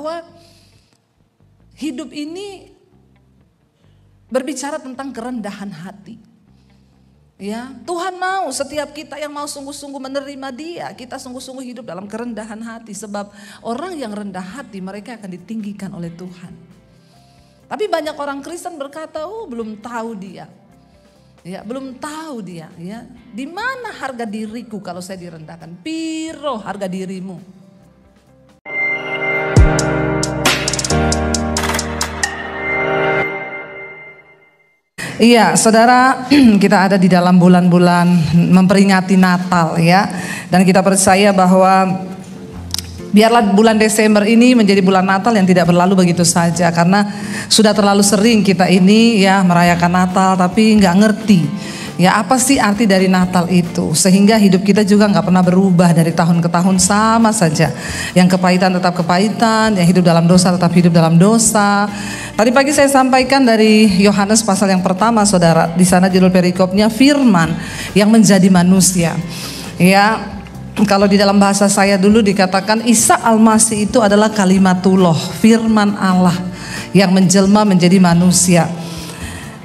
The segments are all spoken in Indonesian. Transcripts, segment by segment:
bahwa hidup ini berbicara tentang kerendahan hati. Ya, Tuhan mau setiap kita yang mau sungguh-sungguh menerima Dia, kita sungguh-sungguh hidup dalam kerendahan hati. Sebab orang yang rendah hati mereka akan ditinggikan oleh Tuhan. Tapi banyak orang Kristen berkata, oh belum tahu dia. Ya, belum tahu dia. Ya, di mana harga diriku kalau saya direndahkan? Piro harga dirimu? Iya, saudara, kita ada di dalam bulan-bulan memperingati Natal ya. Dan kita percaya bahwa biarlah bulan Desember ini menjadi bulan Natal yang tidak berlalu begitu saja. Karena sudah terlalu sering kita ini ya merayakan Natal tapi nggak ngerti ya apa sih arti dari Natal itu. Sehingga hidup kita juga nggak pernah berubah dari tahun ke tahun sama saja. Yang kepahitan tetap kepahitan, yang hidup dalam dosa tetap hidup dalam dosa. Tadi pagi saya sampaikan dari Yohanes pasal yang pertama, saudara. Di sana judul perikopnya firman yang menjadi manusia. Ya, kalau di dalam bahasa saya dulu dikatakan Isa Al-Masih itu adalah kalimatullah, firman Allah yang menjelma menjadi manusia.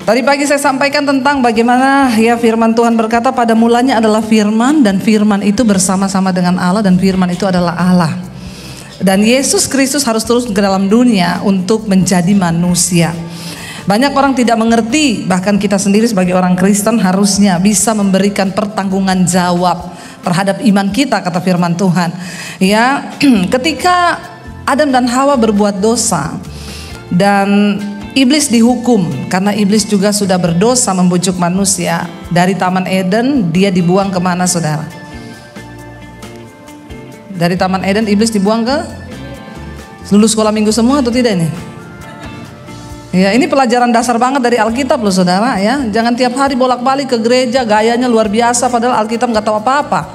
Tadi pagi saya sampaikan tentang bagaimana ya firman Tuhan berkata pada mulanya adalah firman dan firman itu bersama-sama dengan Allah dan firman itu adalah Allah. Dan Yesus Kristus harus terus ke dalam dunia untuk menjadi manusia. Banyak orang tidak mengerti, bahkan kita sendiri sebagai orang Kristen harusnya bisa memberikan pertanggungan jawab terhadap iman kita, kata firman Tuhan. Ya, ketika Adam dan Hawa berbuat dosa dan iblis dihukum karena iblis juga sudah berdosa membujuk manusia dari Taman Eden, dia dibuang kemana, saudara? Dari Taman Eden iblis dibuang ke lulus sekolah minggu semua atau tidak ini? Ya, ini pelajaran dasar banget dari Alkitab loh, saudara ya. Jangan tiap hari bolak-balik ke gereja gayanya luar biasa padahal Alkitab nggak tahu apa-apa.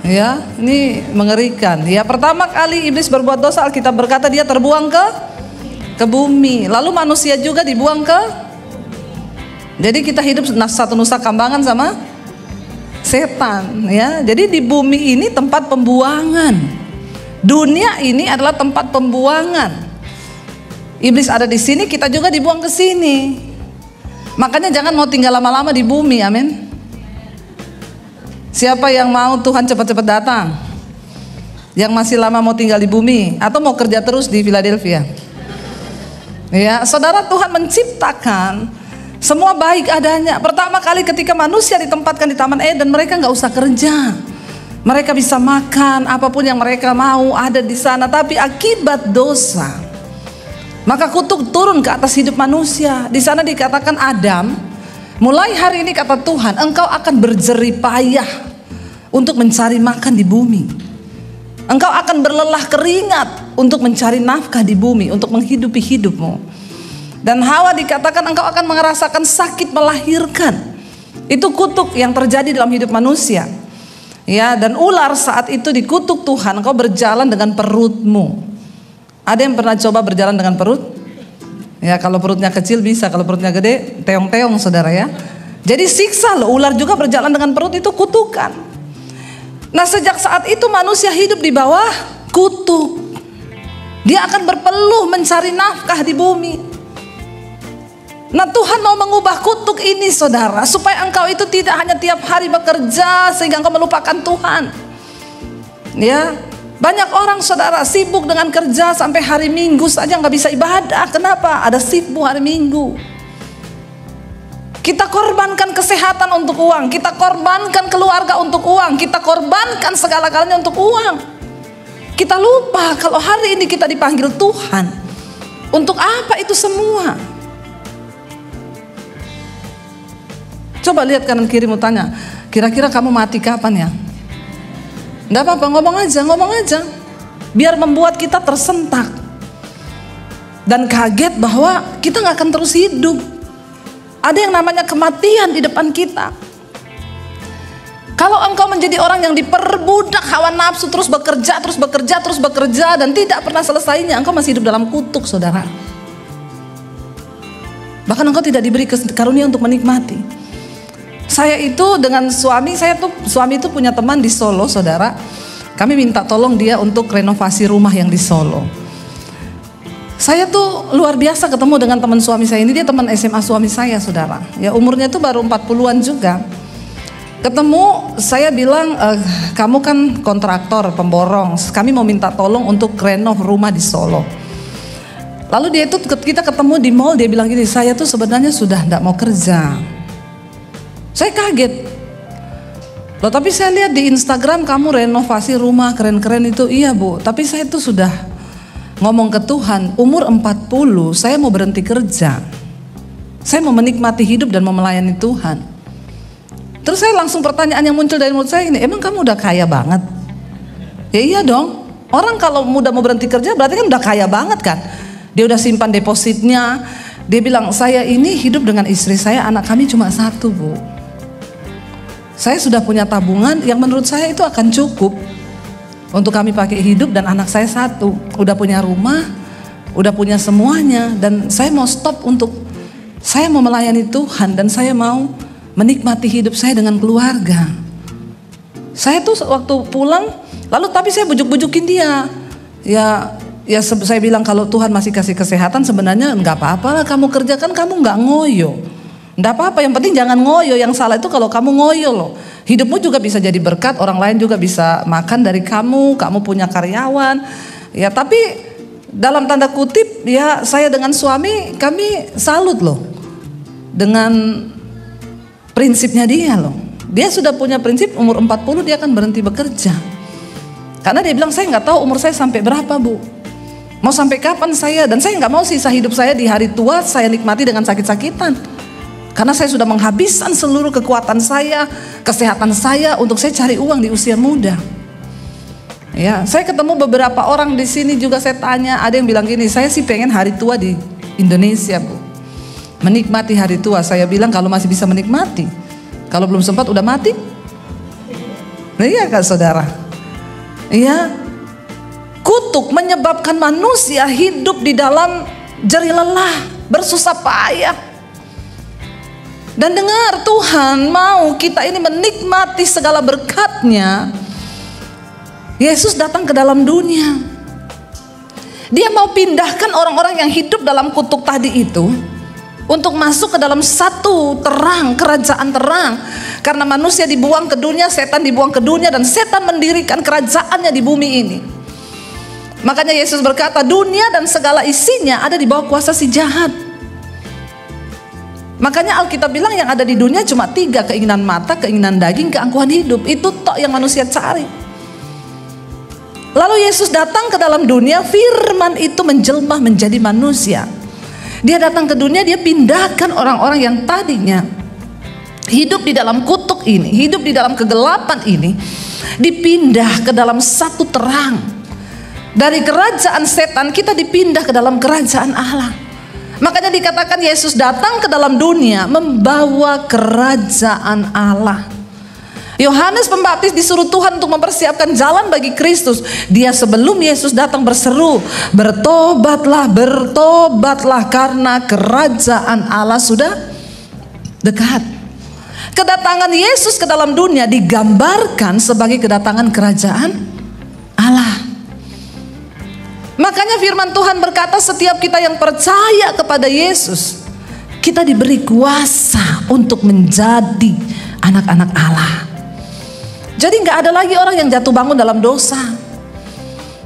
Ya, ini mengerikan. Ya, pertama kali iblis berbuat dosa Alkitab berkata dia terbuang ke bumi. Lalu manusia juga dibuang ke. Jadi kita hidup satu nusa kambangan sama setan ya. Jadi di bumi ini tempat pembuangan. Dunia ini adalah tempat pembuangan. Iblis ada di sini, kita juga dibuang ke sini. Makanya jangan mau tinggal lama-lama di bumi, amin. Siapa yang mau Tuhan cepat-cepat datang? Yang masih lama mau tinggal di bumi atau mau kerja terus di Philadelphia? Ya, saudara, Tuhan menciptakan semua baik adanya. Pertama kali ketika manusia ditempatkan di Taman Eden, mereka nggak usah kerja. Mereka bisa makan apapun yang mereka mau ada di sana. Tapi akibat dosa, maka kutuk turun ke atas hidup manusia. Di sana dikatakan Adam, mulai hari ini kata Tuhan, engkau akan berjerih payah untuk mencari makan di bumi. Engkau akan berlelah keringat untuk mencari nafkah di bumi, untuk menghidupi hidupmu. Dan Hawa dikatakan engkau akan merasakan sakit melahirkan. Itu kutuk yang terjadi dalam hidup manusia. Ya, dan ular saat itu dikutuk Tuhan, engkau berjalan dengan perutmu. Ada yang pernah coba berjalan dengan perut? Ya, kalau perutnya kecil bisa, kalau perutnya gede teong-teong, saudara ya. Jadi siksa loh, ular juga berjalan dengan perut, itu kutukan. Nah, sejak saat itu manusia hidup di bawah kutuk. Dia akan berpeluh mencari nafkah di bumi. Nah, Tuhan mau mengubah kutuk ini, saudara, supaya engkau itu tidak hanya tiap hari bekerja sehingga engkau melupakan Tuhan. Ya, banyak orang, saudara, sibuk dengan kerja sampai hari Minggu saja nggak bisa ibadah. Kenapa? Ada sibuk hari Minggu. Kita korbankan kesehatan untuk uang, kita korbankan keluarga untuk uang, kita korbankan segala-galanya untuk uang. Kita lupa kalau hari ini kita dipanggil Tuhan. Untuk apa itu semua? Coba lihat kanan kiri, mau tanya, kira-kira kamu mati kapan ya? Enggak apa-apa, ngomong aja. Biar membuat kita tersentak dan kaget bahwa kita nggak akan terus hidup. Ada yang namanya kematian di depan kita. Kalau engkau menjadi orang yang diperbudak hawa nafsu, terus bekerja dan tidak pernah selesainya, engkau masih hidup dalam kutuk, saudara. Bahkan engkau tidak diberi karunia untuk menikmati. Saya itu dengan suami itu punya teman di Solo, saudara. Kami minta tolong dia untuk renovasi rumah yang di Solo. Saya tuh luar biasa ketemu dengan teman suami saya ini. Dia teman SMA suami saya, saudara. Ya, umurnya tuh baru 40-an juga. Ketemu, saya bilang, kamu kan kontraktor, pemborong. Kami mau minta tolong untuk renov rumah di Solo. Lalu dia itu, kita ketemu di mall, dia bilang gini, saya tuh sebenarnya sudah tidak mau kerja. Saya kaget. Loh, tapi saya lihat di Instagram kamu renovasi rumah keren-keren itu. Iya Bu, tapi saya tuh sudah ngomong ke Tuhan, umur 40 saya mau berhenti kerja. Saya mau menikmati hidup dan mau melayani Tuhan. Terus saya langsung pertanyaan yang muncul dari mulut saya ini, emang kamu udah kaya banget? Ya iya dong, orang kalau udah mau berhenti kerja berarti kan udah kaya banget kan. Dia udah simpan depositnya. Dia bilang, saya ini hidup dengan istri saya, anak kami cuma 1 Bu. Saya sudah punya tabungan yang menurut saya itu akan cukup untuk kami pakai hidup, dan anak saya 1 udah punya rumah, udah punya semuanya, dan saya mau stop untuk saya mau melayani Tuhan dan saya mau menikmati hidup saya dengan keluarga. Saya tuh waktu pulang, lalu tapi saya bujuk-bujukin dia. Ya saya bilang kalau Tuhan masih kasih kesehatan sebenarnya nggak apa-apa lah kamu kerjakan, kamu nggak ngoyo. Nggak apa-apa, yang penting jangan ngoyo. Yang salah itu kalau kamu ngoyo loh. Hidupmu juga bisa jadi berkat, orang lain juga bisa makan dari kamu punya karyawan. Ya tapi dalam tanda kutip ya saya dengan suami kami salut loh dengan prinsipnya dia loh. Dia sudah punya prinsip umur 40 dia akan berhenti bekerja. Karena dia bilang saya nggak tahu umur saya sampai berapa Bu. Mau sampai kapan saya, dan saya nggak mau sisa hidup saya di hari tua saya nikmati dengan sakit-sakitan. Karena saya sudah menghabiskan seluruh kekuatan saya, kesehatan saya untuk saya cari uang di usia muda. Ya, saya ketemu beberapa orang di sini juga saya tanya, ada yang bilang gini, saya sih pengen hari tua di Indonesia Bu. Menikmati hari tua. Saya bilang kalau masih bisa menikmati. Kalau belum sempat udah mati. Nah, iya kan saudara? Iya. Kutuk menyebabkan manusia hidup di dalam jerih lelah, bersusah payah. Dan dengar, Tuhan mau kita ini menikmati segala berkat-Nya. Yesus datang ke dalam dunia. Dia mau pindahkan orang-orang yang hidup dalam kutuk tadi itu untuk masuk ke dalam satu terang, kerajaan terang. Karena manusia dibuang ke dunia, setan dibuang ke dunia, dan setan mendirikan kerajaannya di bumi ini. Makanya Yesus berkata, dunia dan segala isinya ada di bawah kuasa si jahat. Makanya Alkitab bilang yang ada di dunia cuma 3, keinginan mata, keinginan daging, keangkuhan hidup. Itu tok yang manusia cari. Lalu Yesus datang ke dalam dunia, firman itu menjelma menjadi manusia. Dia datang ke dunia, dia pindahkan orang-orang yang tadinya hidup di dalam kutuk ini, hidup di dalam kegelapan ini, dipindah ke dalam satu terang. Dari kerajaan setan kita dipindah ke dalam kerajaan Allah. Makanya dikatakan Yesus datang ke dalam dunia membawa kerajaan Allah. Yohanes Pembaptis disuruh Tuhan untuk mempersiapkan jalan bagi Kristus. Dia sebelum Yesus datang berseru, bertobatlah, bertobatlah karena kerajaan Allah sudah dekat. Kedatangan Yesus ke dalam dunia digambarkan sebagai kedatangan kerajaan Allah. Makanya firman Tuhan berkata setiap kita yang percaya kepada Yesus, kita diberi kuasa untuk menjadi anak-anak Allah. Jadi nggak ada lagi orang yang jatuh bangun dalam dosa.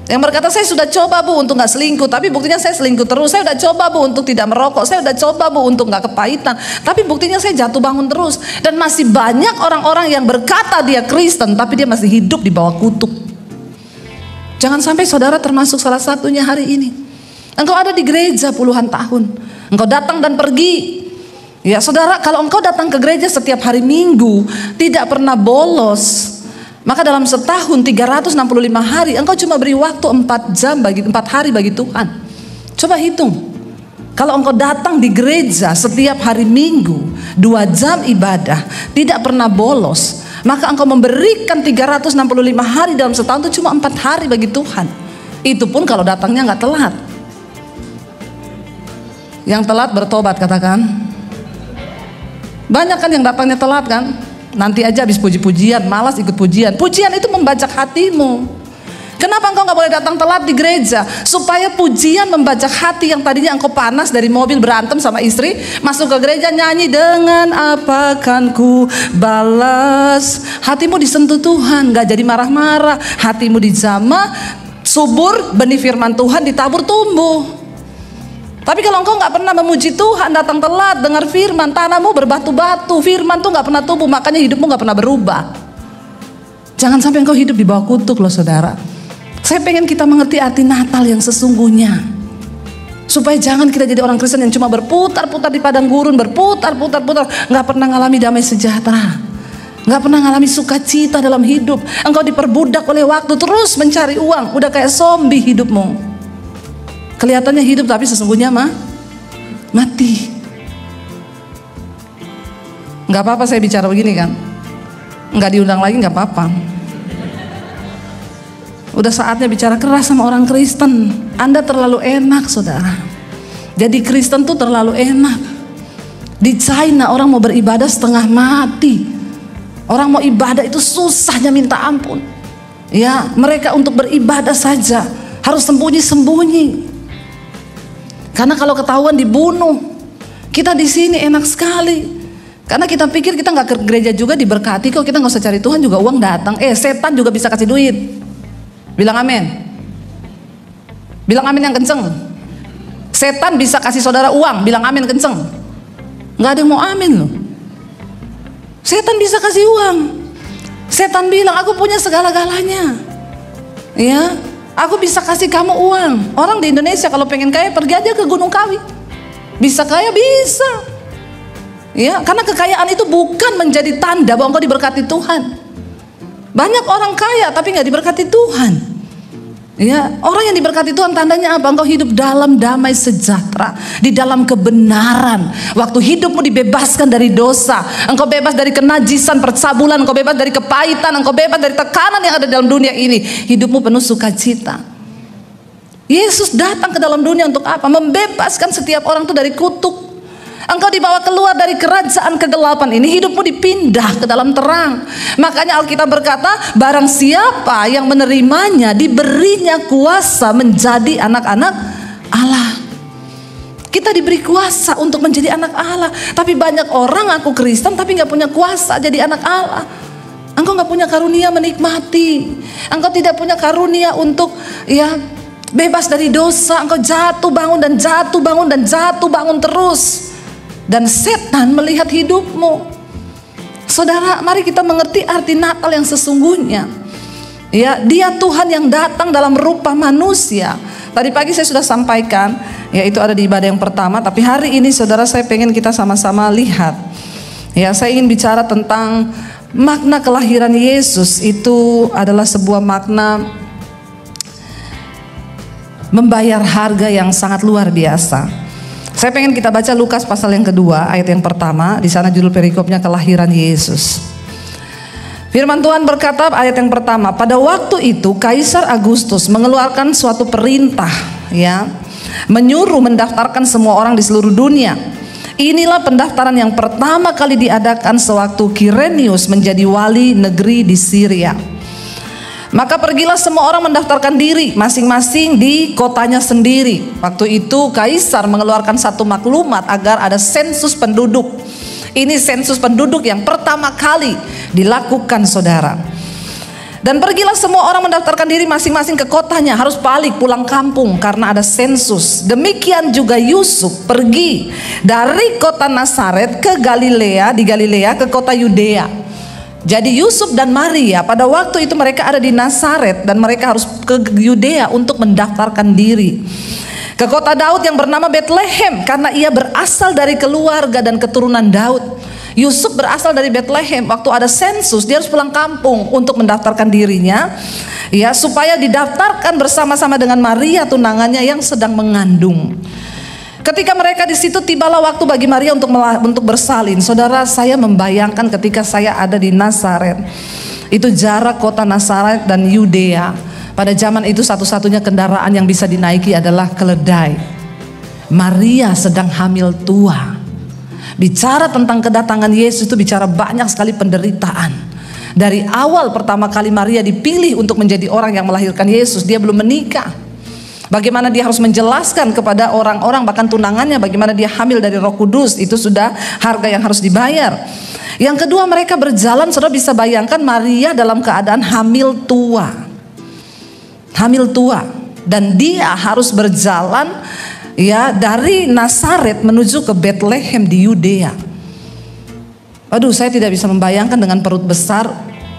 Yang berkata saya sudah coba Bu untuk nggak selingkuh, tapi buktinya saya selingkuh terus. Saya udah coba Bu untuk tidak merokok, saya udah coba Bu untuk nggak kepahitan, tapi buktinya saya jatuh bangun terus. Dan masih banyak orang-orang yang berkata dia Kristen, tapi dia masih hidup di bawah kutuk. Jangan sampai saudara termasuk salah satunya hari ini. Engkau ada di gereja puluhan tahun, engkau datang dan pergi. Ya saudara, kalau engkau datang ke gereja setiap hari Minggu, tidak pernah bolos, maka dalam setahun 365 hari engkau cuma beri waktu 4 hari bagi Tuhan. Coba hitung. Kalau engkau datang di gereja setiap hari Minggu 2 jam ibadah, tidak pernah bolos, maka engkau memberikan 365 hari dalam setahun itu cuma 4 hari bagi Tuhan. Itu pun kalau datangnya nggak telat. Yang telat bertobat, katakan. Banyak kan yang datangnya telat kan? Nanti aja habis puji-pujian, malas ikut pujian. Pujian itu membajak hatimu. Kenapa engkau gak boleh datang telat di gereja? Supaya pujian membajak hati yang tadinya engkau panas dari mobil berantem sama istri, masuk ke gereja nyanyi, dengan apa kan ku balas. Hatimu disentuh Tuhan, gak jadi marah-marah. Hatimu dijamah, subur, benih firman Tuhan ditabur tumbuh. Tapi kalau engkau gak pernah memuji Tuhan, datang telat, dengar firman, tanahmu berbatu-batu, firman tuh gak pernah tumbuh, makanya hidupmu gak pernah berubah. Jangan sampai engkau hidup di bawah kutuk loh saudara. Saya pengen kita mengerti arti Natal yang sesungguhnya, supaya jangan kita jadi orang Kristen yang cuma berputar-putar di padang gurun, berputar-putar, nggak pernah ngalami damai sejahtera, nggak pernah ngalami sukacita dalam hidup. Engkau diperbudak oleh waktu, terus mencari uang, udah kayak zombie hidupmu. Kelihatannya hidup tapi sesungguhnya mati. Nggak apa-apa saya bicara begini kan, nggak diundang lagi nggak apa-apa. Udah saatnya bicara keras sama orang Kristen. Anda terlalu enak saudara. Jadi Kristen tuh terlalu enak. Di China orang mau beribadah setengah mati. Orang mau ibadah itu susahnya minta ampun. Ya, mereka untuk beribadah saja harus sembunyi-sembunyi. Karena kalau ketahuan dibunuh. Kita di sini enak sekali. Karena kita pikir kita nggak ke gereja juga diberkati kok, kita nggak usah cari Tuhan juga uang datang. Setan juga bisa kasih duit. Bilang amin. Bilang amin yang kenceng. Setan bisa kasih saudara uang. Bilang amin kenceng. Nggak ada yang mau amin loh. Setan bisa kasih uang. Setan bilang aku punya segala-galanya. Ya, aku bisa kasih kamu uang. Orang di Indonesia kalau pengen kaya pergi aja ke Gunung Kawi. Bisa kaya bisa. Ya, karena kekayaan itu bukan menjadi tanda bahwa engkau diberkati Tuhan. Banyak orang kaya tapi nggak diberkati Tuhan. Ya, orang yang diberkati Tuhan tandanya apa? Engkau hidup dalam damai sejahtera, di dalam kebenaran. Waktu hidupmu dibebaskan dari dosa, engkau bebas dari kenajisan, percabulan, engkau bebas dari kepahitan, engkau bebas dari tekanan yang ada dalam dunia ini. Hidupmu penuh sukacita. Yesus datang ke dalam dunia untuk apa? Membebaskan setiap orang itu dari kutuk. Engkau dibawa keluar dari kerajaan kegelapan ini, hidupmu dipindah ke dalam terang. Makanya Alkitab berkata, barang siapa yang menerimanya diberinya kuasa menjadi anak-anak Allah. Kita diberi kuasa untuk menjadi anak Allah. Tapi banyak orang aku Kristen tapi gak punya kuasa jadi anak Allah. Engkau gak punya karunia menikmati. Engkau tidak punya karunia untuk bebas dari dosa. Engkau jatuh bangun dan jatuh bangun dan jatuh bangun terus. Dan setan melihat hidupmu. Saudara, mari kita mengerti arti Natal yang sesungguhnya. Ya, Dia Tuhan yang datang dalam rupa manusia. Tadi pagi saya sudah sampaikan, yaitu ada di ibadah yang pertama. Tapi hari ini saudara, saya pengen kita sama-sama lihat. Ya, saya ingin bicara tentang makna kelahiran Yesus. Itu adalah sebuah makna membayar harga yang sangat luar biasa. Saya pengen kita baca Lukas pasal yang kedua, ayat yang pertama. Di sana judul perikopnya kelahiran Yesus. Firman Tuhan berkata ayat yang pertama, pada waktu itu Kaisar Agustus mengeluarkan suatu perintah, menyuruh mendaftarkan semua orang di seluruh dunia. Inilah pendaftaran yang pertama kali diadakan sewaktu Kirenius menjadi wali negeri di Syria. Maka pergilah semua orang mendaftarkan diri masing-masing di kotanya sendiri. Waktu itu Kaisar mengeluarkan satu maklumat agar ada sensus penduduk. Ini sensus penduduk yang pertama kali dilakukan saudara. Dan pergilah semua orang mendaftarkan diri masing-masing ke kotanya. Harus balik pulang kampung karena ada sensus. Demikian juga Yusuf pergi dari kota Nazaret ke Galilea, di Galilea ke kota Yudea. Jadi Yusuf dan Maria pada waktu itu mereka ada di Nazaret dan mereka harus ke Yudea untuk mendaftarkan diri ke kota Daud yang bernama Bethlehem karena ia berasal dari keluarga dan keturunan Daud. Yusuf berasal dari Bethlehem. Waktu ada sensus dia harus pulang kampung untuk mendaftarkan dirinya, supaya didaftarkan bersama-sama dengan Maria tunangannya yang sedang mengandung. Ketika mereka di situ, tibalah waktu bagi Maria untuk bersalin. Saudara, saya membayangkan ketika saya ada di Nazaret. Itu jarak kota Nazaret dan Yudea. Pada zaman itu satu-satunya kendaraan yang bisa dinaiki adalah keledai. Maria sedang hamil tua. Bicara tentang kedatangan Yesus itu bicara banyak sekali penderitaan. Dari awal pertama kali Maria dipilih untuk menjadi orang yang melahirkan Yesus, dia belum menikah. Bagaimana dia harus menjelaskan kepada orang-orang, bahkan tunangannya, bagaimana dia hamil dari Roh Kudus, itu sudah harga yang harus dibayar. Yang kedua, mereka berjalan, saudara bisa bayangkan Maria dalam keadaan hamil tua. Hamil tua. Dan dia harus berjalan ya dari Nazaret menuju ke Bethlehem di Yudea. Aduh, saya tidak bisa membayangkan dengan perut besar.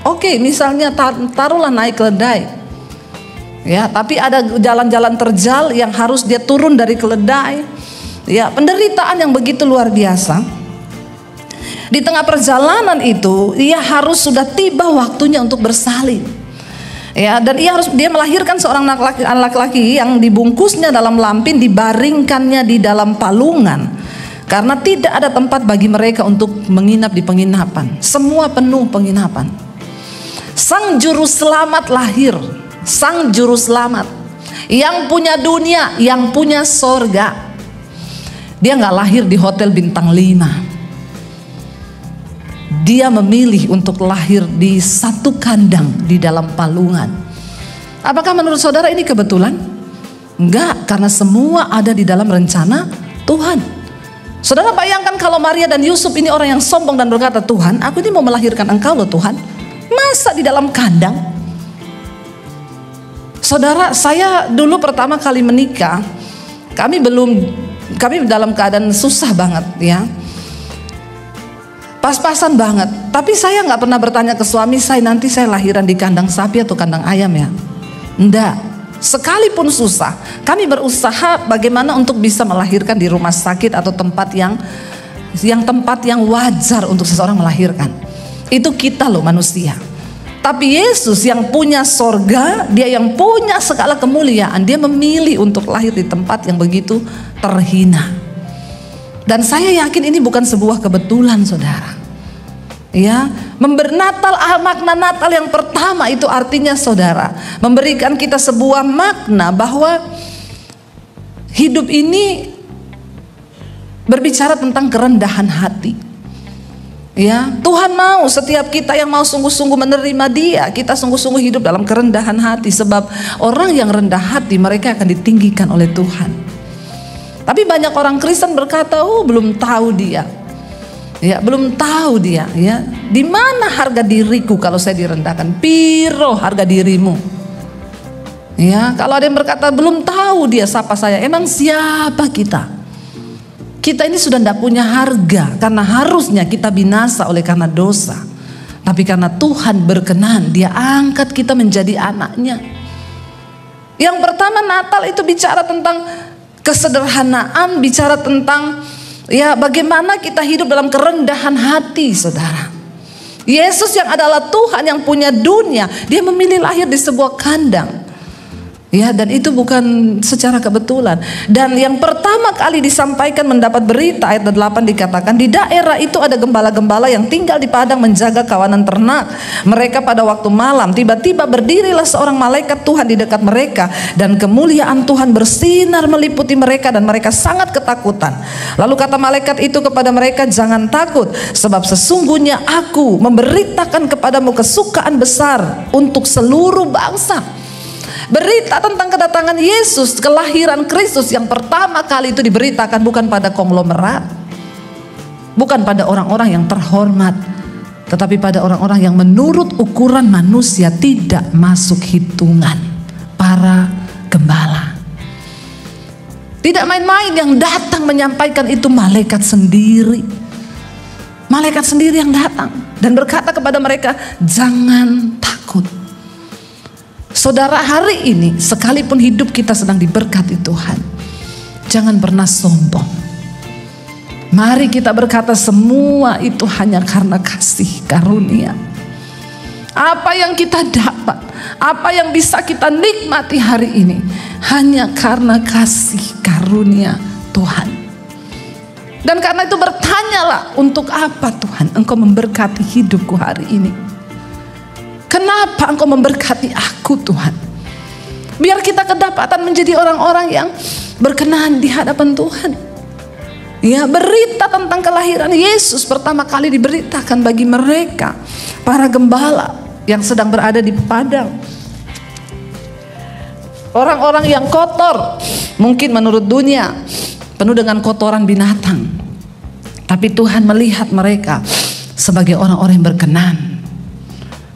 Oke, misalnya taruhlah naik keledai. Ya, tapi ada jalan-jalan terjal yang harus dia turun dari keledai. Ya, penderitaan yang begitu luar biasa. Di tengah perjalanan itu, ia harus sudah tiba waktunya untuk bersalin. Ya, dan dia melahirkan seorang anak laki-laki yang dibungkusnya dalam lampin, dibaringkannya di dalam palungan. Karena tidak ada tempat bagi mereka untuk menginap di penginapan. Semua penuh penginapan. Sang juru selamat lahir. Sang juru selamat yang punya dunia, yang punya sorga. Dia gak lahir di hotel bintang 5. Dia memilih untuk lahir di satu kandang di dalam palungan. Apakah menurut saudara ini kebetulan? Enggak, karena semua ada di dalam rencana Tuhan. Saudara bayangkan kalau Maria dan Yusuf ini orang yang sombong dan berkata, Tuhan, aku ini mau melahirkan engkau loh Tuhan. Masa di dalam kandang? Saudara, saya dulu pertama kali menikah, kami dalam keadaan susah banget ya. Pas-pasan banget. Tapi saya nggak pernah bertanya ke suami saya, nanti saya lahiran di kandang sapi atau kandang ayam ya. Enggak. Sekalipun susah, kami berusaha bagaimana untuk bisa melahirkan di rumah sakit atau tempat yang wajar untuk seseorang melahirkan. Itu kita loh manusia. Tapi Yesus yang punya sorga, dia yang punya segala kemuliaan, dia memilih untuk lahir di tempat yang begitu terhina. Dan saya yakin ini bukan sebuah kebetulan, saudara. Ya, makna Natal yang pertama itu artinya saudara, memberikan kita sebuah makna bahwa hidup ini berbicara tentang kerendahan hati. Ya, Tuhan mau setiap kita yang mau sungguh-sungguh menerima Dia, kita sungguh-sungguh hidup dalam kerendahan hati, sebab orang yang rendah hati mereka akan ditinggikan oleh Tuhan. Tapi banyak orang Kristen berkata, "Oh, belum tahu dia." Ya, belum tahu dia, ya. Di mana harga diriku kalau saya direndahkan? Piro harga dirimu? Ya, kalau ada yang berkata belum tahu dia siapa saya, emang siapa kita? Kita ini sudah tidak punya harga, karena harusnya kita binasa oleh karena dosa. Tapi karena Tuhan berkenan, Dia angkat kita menjadi anaknya. Yang pertama, Natal itu bicara tentang kesederhanaan, bicara tentang ya bagaimana kita hidup dalam kerendahan hati, saudara. Yesus yang adalah Tuhan yang punya dunia, Dia memilih lahir di sebuah kandang. Ya, dan itu bukan secara kebetulan. Dan yang pertama kali disampaikan mendapat berita, ayat 8 dikatakan, di daerah itu ada gembala-gembala yang tinggal di padang menjaga kawanan ternak. Mereka pada waktu malam, tiba-tiba berdirilah seorang malaikat Tuhan di dekat mereka, dan kemuliaan Tuhan bersinar meliputi mereka, dan mereka sangat ketakutan. Lalu kata malaikat itu kepada mereka, jangan takut, sebab sesungguhnya aku memberitakan kepadamu kesukaan besar untuk seluruh bangsa. Berita tentang kedatangan Yesus, kelahiran Kristus yang pertama kali itu diberitakan bukan pada konglomerat, bukan pada orang-orang yang terhormat, tetapi pada orang-orang yang menurut ukuran manusia tidak masuk hitungan, para gembala. Tidak main-main yang datang menyampaikan itu, malaikat sendiri. Malaikat sendiri yang datang dan berkata kepada mereka, jangan takut. Saudara, hari ini sekalipun hidup kita sedang diberkati Tuhan, jangan pernah sombong. Mari kita berkata semua itu hanya karena kasih karunia. Apa yang kita dapat, apa yang bisa kita nikmati hari ini, hanya karena kasih karunia Tuhan. Dan karena itu bertanyalah, untuk apa Tuhan Engkau memberkati hidupku hari ini? Kenapa Engkau memberkati aku Tuhan? Biar kita kedapatan menjadi orang-orang yang berkenan di hadapan Tuhan. Ya, berita tentang kelahiran Yesus pertama kali diberitakan bagi mereka, para gembala yang sedang berada di padang. Orang-orang yang kotor, mungkin menurut dunia penuh dengan kotoran binatang, tapi Tuhan melihat mereka sebagai orang-orang yang berkenan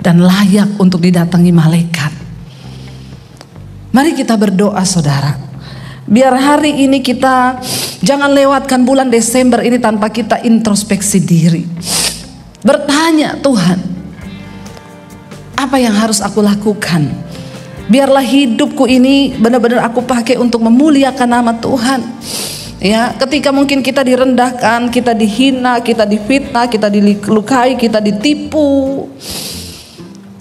dan layak untuk didatangi malaikat. Mari kita berdoa, saudara, biar hari ini kita jangan lewatkan bulan Desember ini tanpa kita introspeksi diri. Bertanya, Tuhan, apa yang harus aku lakukan? Biarlah hidupku ini benar-benar aku pakai untuk memuliakan nama Tuhan. Ya, ketika mungkin kita direndahkan, kita dihina, kita difitnah, kita dilukai, kita ditipu.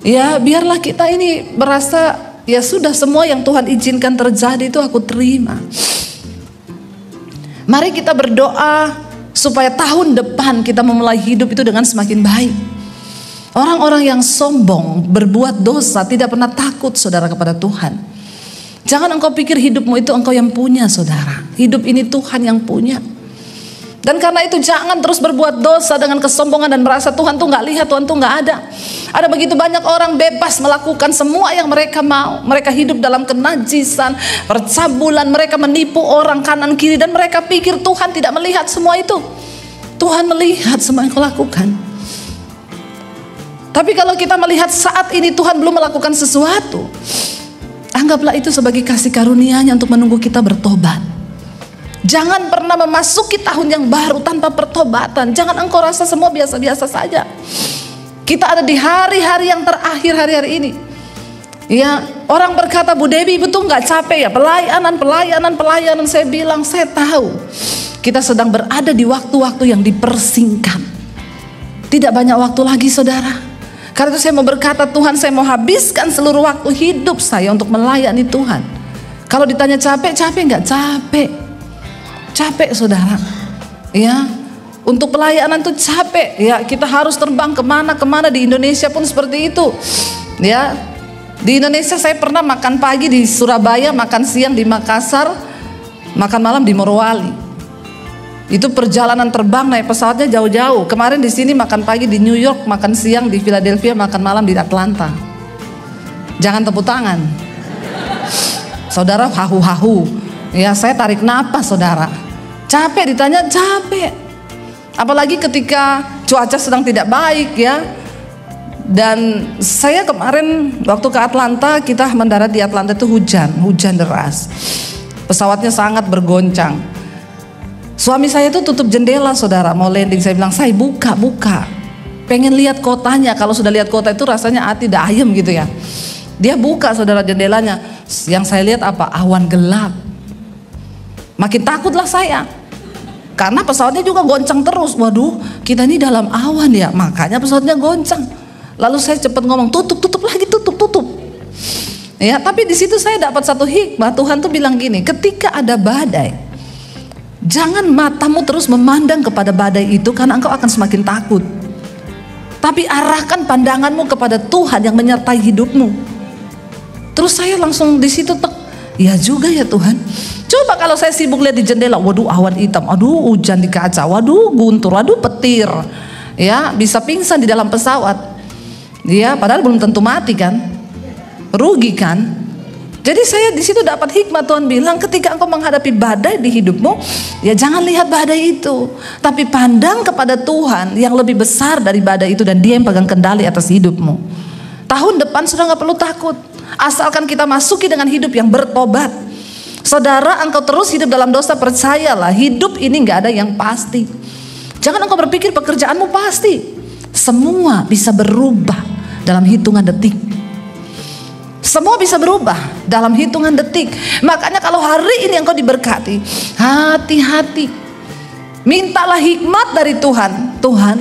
Ya, biarlah kita ini merasa, ya sudah, semua yang Tuhan izinkan terjadi itu aku terima. Mari kita berdoa supaya tahun depan kita memulai hidup itu dengan semakin baik. Orang-orang yang sombong, berbuat dosa, tidak pernah takut, saudara, kepada Tuhan. Jangan engkau pikir hidupmu itu engkau yang punya, saudara. Hidup ini Tuhan yang punya. Dan karena itu jangan terus berbuat dosa dengan kesombongan dan merasa Tuhan tuh nggak lihat, Tuhan tuh nggak ada. Ada begitu banyak orang bebas melakukan semua yang mereka mau. Mereka hidup dalam kenajisan, percabulan, mereka menipu orang kanan kiri, dan mereka pikir Tuhan tidak melihat semua itu. Tuhan melihat semua yang kau lakukan. Tapi kalau kita melihat saat ini Tuhan belum melakukan sesuatu, anggaplah itu sebagai kasih karunia-Nya untuk menunggu kita bertobat. Jangan pernah memasuki tahun yang baru tanpa pertobatan. Jangan engkau rasa semua biasa-biasa saja. Kita ada di hari-hari yang terakhir, hari-hari ini. Ya, orang berkata, Bu Debbie, betul nggak capek ya pelayanan? Saya bilang, saya tahu kita sedang berada di waktu-waktu yang dipersingkat. Tidak banyak waktu lagi, saudara. Karena itu saya mau berkata, Tuhan, saya mau habiskan seluruh waktu hidup saya untuk melayani Tuhan. Kalau ditanya capek nggak capek. Capek, saudara. Ya, untuk pelayanan itu capek. Ya, kita harus terbang kemana di Indonesia pun seperti itu. Ya, di Indonesia saya pernah makan pagi di Surabaya, makan siang di Makassar, makan malam di Morowali. Itu perjalanan terbang naik pesawatnya jauh-jauh. Kemarin di sini makan pagi di New York, makan siang di Philadelphia, makan malam di Atlanta. Jangan tepuk tangan, saudara. Hahu-hahu. Ya, saya tarik napas, saudara. Capek, ditanya capek. Apalagi ketika cuaca sedang tidak baik, ya. Dan saya kemarin waktu ke Atlanta, kita mendarat di Atlanta itu hujan deras. Pesawatnya sangat bergoncang. Suami saya itu tutup jendela, saudara, mau landing. Saya bilang, saya buka, pengen lihat kotanya. Kalau sudah lihat kota itu rasanya hati dah ayem gitu ya. Dia buka, saudara, jendelanya. Yang saya lihat apa? Awan gelap. Makin takutlah saya, karena pesawatnya juga goncang terus. Waduh, kita ini dalam awan ya, makanya pesawatnya goncang. Lalu saya cepat ngomong, tutup lagi, tutup. Ya, tapi di situ saya dapat satu hikmah. Tuhan tuh bilang gini, ketika ada badai, jangan matamu terus memandang kepada badai itu, karena engkau akan semakin takut. Tapi arahkan pandanganmu kepada Tuhan yang menyertai hidupmu. Terus saya langsung di situ, ya juga ya Tuhan. Coba kalau saya sibuk lihat di jendela, waduh awan hitam, aduh hujan di kaca, waduh guntur, waduh petir, ya bisa pingsan di dalam pesawat. Ya, padahal belum tentu mati kan, rugi kan. Jadi saya di situ dapat hikmah. Tuhan bilang, ketika engkau menghadapi badai di hidupmu, ya jangan lihat badai itu, tapi pandang kepada Tuhan yang lebih besar dari badai itu, dan Dia yang pegang kendali atas hidupmu. Tahun depan sudah nggak perlu takut, asalkan kita masuki dengan hidup yang bertobat. Saudara, engkau terus hidup dalam dosa, percayalah, hidup ini nggak ada yang pasti. Jangan engkau berpikir pekerjaanmu pasti. Semua bisa berubah dalam hitungan detik. Semua bisa berubah dalam hitungan detik. Makanya kalau hari ini engkau diberkati, hati-hati, mintalah hikmat dari Tuhan. Tuhan,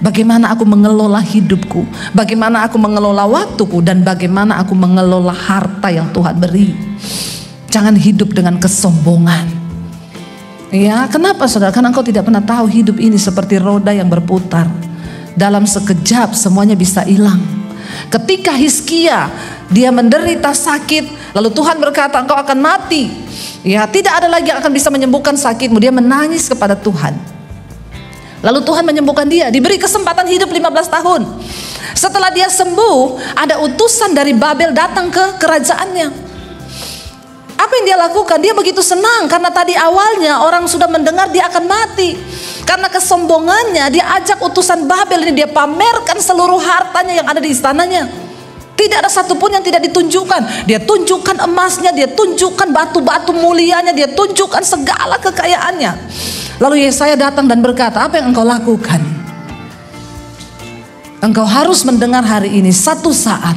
bagaimana aku mengelola hidupku, bagaimana aku mengelola waktuku, dan bagaimana aku mengelola harta yang Tuhan beri. Jangan hidup dengan kesombongan. Ya, kenapa saudara? Karena engkau tidak pernah tahu hidup ini seperti roda yang berputar. Dalam sekejap semuanya bisa hilang. Ketika Hizkia dia menderita sakit, Lalu Tuhan berkata, engkau akan mati. Ya, tidak ada lagi yang akan bisa menyembuhkan sakitmu. Dia menangis kepada Tuhan. Lalu Tuhan menyembuhkan dia, diberi kesempatan hidup 15 tahun. Setelah dia sembuh, ada utusan dari Babel datang ke kerajaannya. Apa yang dia lakukan? Dia begitu senang karena tadi awalnya orang sudah mendengar dia akan mati. Karena kesombongannya, dia ajak utusan Babel ini, dia pamerkan seluruh hartanya yang ada di istananya. Tidak ada satupun yang tidak ditunjukkan. Dia tunjukkan emasnya, dia tunjukkan batu-batu mulianya, dia tunjukkan segala kekayaannya. Lalu Yesaya datang dan berkata, apa yang engkau lakukan? Engkau harus mendengar hari ini, satu saat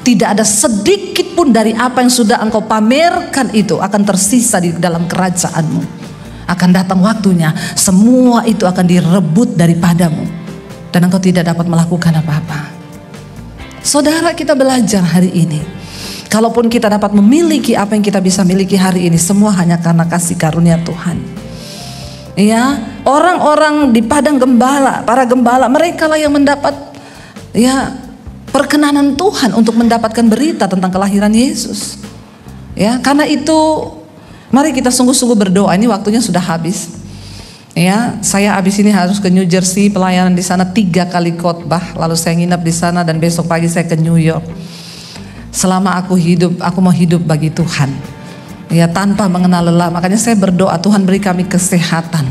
tidak ada sedikit pun dari apa yang sudah engkau pamerkan itu akan tersisa di dalam kerajaanmu. Akan datang waktunya, semua itu akan direbut daripadamu. Dan engkau tidak dapat melakukan apa-apa. Saudara, kita belajar hari ini, kalaupun kita dapat memiliki apa yang kita bisa miliki hari ini, semua hanya karena kasih karunia Tuhan. Ya, orang-orang di padang gembala, para gembala, mereka lah yang mendapat ya perkenanan Tuhan untuk mendapatkan berita tentang kelahiran Yesus. Ya, karena itu mari kita sungguh-sungguh berdoa. Ini waktunya sudah habis. Ya, saya abis ini harus ke New Jersey, pelayanan di sana 3 kali khotbah, lalu saya nginep di sana dan besok pagi saya ke New York. Selama aku hidup, aku mau hidup bagi Tuhan. Ya, tanpa mengenal lelah. Makanya saya berdoa, Tuhan beri kami kesehatan.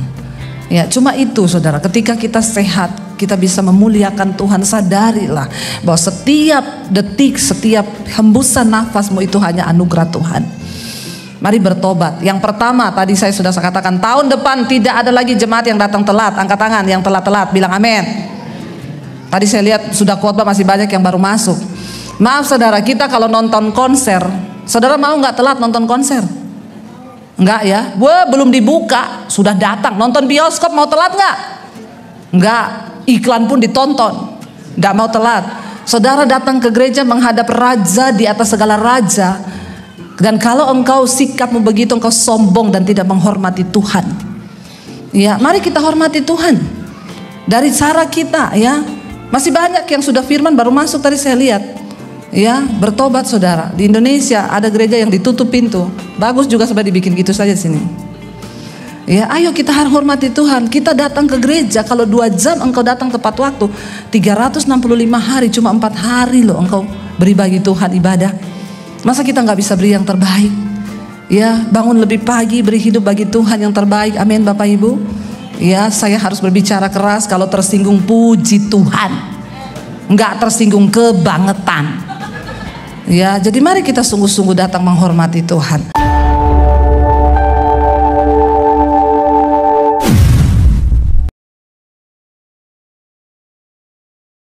Ya, cuma itu saudara, ketika kita sehat, kita bisa memuliakan Tuhan. Sadarilah bahwa setiap detik, setiap hembusan nafasmu itu hanya anugerah Tuhan. Mari bertobat. Yang pertama tadi saya sudah katakan, tahun depan tidak ada lagi jemaat yang datang telat. Angkat tangan yang telat-telat, bilang amin. Tadi saya lihat sudah khotbah masih banyak yang baru masuk. Maaf saudara, kita kalau nonton konser, saudara mau nggak telat nonton konser? Enggak ya? Belum dibuka sudah datang. Nonton bioskop mau telat nggak? Enggak. Iklan pun ditonton, nggak mau telat. Saudara datang ke gereja menghadap raja di atas segala raja. Dan kalau engkau sikapmu begitu, engkau sombong dan tidak menghormati Tuhan. Ya, mari kita hormati Tuhan. Dari cara kita, ya. Masih banyak yang sudah firman baru masuk tadi saya lihat. Ya, bertobat saudara. Di Indonesia ada gereja yang ditutup pintu. Bagus juga sudah dibikin gitu saja sini. Ya, ayo kita harus hormati Tuhan. Kita datang ke gereja, kalau 2 jam engkau datang tepat waktu, 365 hari, cuma 4 hari loh engkau beri bagi Tuhan ibadah. Masa kita nggak bisa beri yang terbaik? Ya, bangun lebih pagi, beri hidup bagi Tuhan yang terbaik. Amin Bapak Ibu. Ya, saya harus berbicara keras kalau tersinggung, puji Tuhan. Nggak tersinggung kebangetan. Ya, jadi mari kita sungguh-sungguh datang menghormati Tuhan.